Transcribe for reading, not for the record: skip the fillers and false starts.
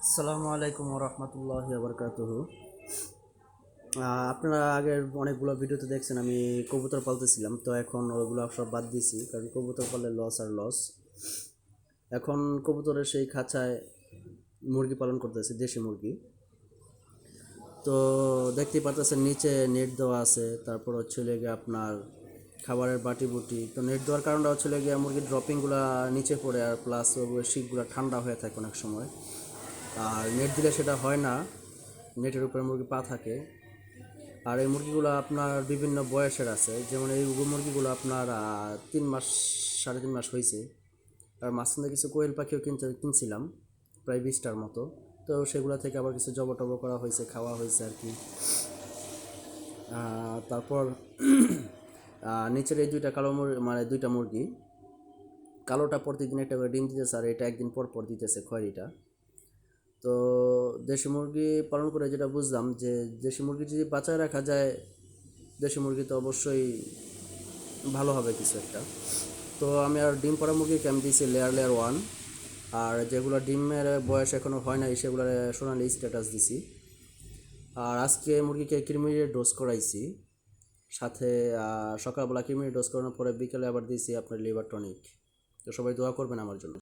আসসালামু আলাইকুম রহমতুল্লাহি বারকাতুহু। আপনারা আগের অনেকগুলো ভিডিওতে দেখছেন আমি কবুতর পালতেছিলাম, তো এখন ওইগুলো সব বাদ দিয়েছি, কারণ কবুতর পাললে লস আর লস। এখন কবুতরের সেই খাঁচায় মুরগি পালন করতেছি, দেশি মুরগি। তো দেখতেই পাচ্ছেন নিচে নেট দেওয়া আছে, তারপর হচ্ছে লেগে আপনার খাবারের বাটি বুটি। তো নেট দেওয়ার কারণটা হচ্ছে লেগে মুরগির ড্রপিংগুলো নিচে পড়ে, আর প্লাস শিকগুলো ঠান্ডা হয়ে থাকে অনেক সময়। আর নেট দিলে সেটা হয় না, নেটের উপরে মুরগি পা থাকে। আর এই মুরগিগুলো আপনার বিভিন্ন বয়সের আছে, যেমন এই মুরগিগুলো আপনার 3 মাস 3.5 মাস হয়েছে। আর মাঝখানে কিছু কোয়েল পাখিও কিনছিলাম, প্রায় 20টার মতো। তো সেগুলো থেকে আবার কিছু জব টব করা হয়েছে, খাওয়া হয়েছে আর কি। তারপর নিচের এই দুইটা কালো মুরগি, মানে দুইটা মুরগি, কালোটা প্রতিদিন একটা করে ডিম দিতেছে, আর এটা একদিন পর পর দিতেছে খয়েরিটা। তো দেশি মুরগি পালন করে যেটা বুঝলাম, যে দেশি মুরগি যদি বাঁচায় রাখা যায়, দেশি মুরগি তো অবশ্যই ভালো হবে কিছু একটা। তো আমি আর ডিম পাড়া মুরগিকে আমি দিয়েছি লেয়ার 1। আর যেগুলো ডিমের বয়স এখনও হয় নাই সেগুলো সোনালি স্ট্যাটাস দিছি। আর আজকে মুরগিকে কৃমির ডোজ করাইছি, সাথে সকালবেলা কৃমির ডোজ করানোর পরে বিকেলে আবার দিয়েছি আপনার লিভার টনিক। তো সবাই দোয়া করবেন আমার জন্য।